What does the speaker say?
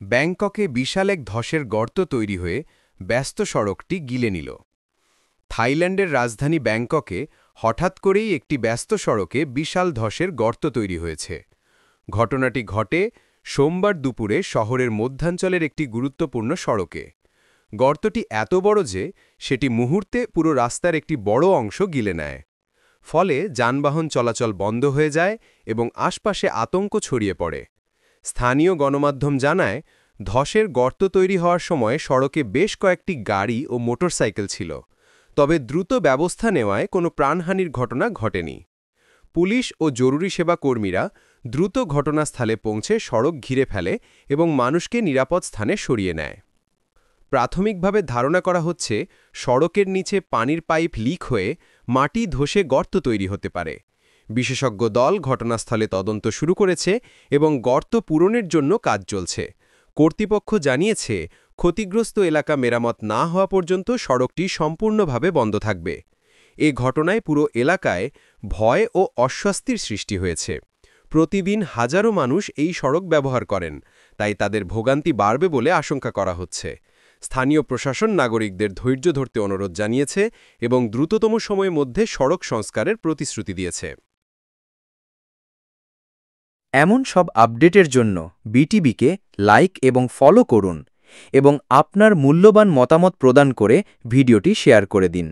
ব্যাংককে বিশাল এক ধসের গর্ত তৈরি হয়ে ব্যস্ত সড়কটি গিলে নিল। থাইল্যান্ডের রাজধানী ব্যাংককে হঠাৎ করেই একটি ব্যস্ত সড়কে বিশাল ধসের গর্ত তৈরি হয়েছে। ঘটনাটি ঘটে সোমবার দুপুরে শহরের মধ্যাঞ্চলের একটি গুরুত্বপূর্ণ সড়কে। গর্তটি এত বড় যে সেটি মুহূর্তে পুরো রাস্তার একটি বড় অংশ গিলে নেয়। ফলে যানবাহন চলাচল বন্ধ হয়ে যায় এবং আশপাশে আতঙ্ক ছড়িয়ে পড়ে। স্থানীয় গণমাধ্যম জানায়, ধসের গর্ত তৈরি হওয়ার সময় সড়কে বেশ কয়েকটি গাড়ি ও মোটরসাইকেল ছিল, তবে দ্রুত ব্যবস্থা নেওয়ায় কোনো প্রাণহানির ঘটনা ঘটেনি। পুলিশ ও জরুরি সেবা কর্মীরা দ্রুত ঘটনাস্থলে পৌঁছে সড়ক ঘিরে ফেলে এবং মানুষকে নিরাপদ স্থানে সরিয়ে নেয়। প্রাথমিকভাবে ধারণা করা হচ্ছে সড়কের নিচে পানির পাইপ লিক হয়ে মাটি ধসে গর্ত তৈরি হতে পারে। বিশেষজ্ঞ দল ঘটনাস্থলে তদন্ত শুরু করেছে এবং গর্ত পূরণের জন্য কাজ চলছে। কর্তৃপক্ষ জানিয়েছে, ক্ষতিগ্রস্ত এলাকা মেরামত না হওয়া পর্যন্ত সড়কটি সম্পূর্ণভাবে বন্ধ থাকবে। এ ঘটনায় পুরো এলাকায় ভয় ও অস্বস্তির সৃষ্টি হয়েছে। প্রতিদিন হাজারো মানুষ এই সড়ক ব্যবহার করেন, তাই তাদের ভোগান্তি বাড়বে বলে আশঙ্কা করা হচ্ছে। স্থানীয় প্রশাসন নাগরিকদের ধৈর্য ধরতে অনুরোধ জানিয়েছে এবং দ্রুততম সময়ের মধ্যে সড়ক সংস্কারের প্রতিশ্রুতি দিয়েছে। এমন সব আপডেটের জন্য বিটিভিকে লাইক এবং ফলো করুন এবং আপনার মূল্যবান মতামত প্রদান করে ভিডিওটি শেয়ার করে দিন।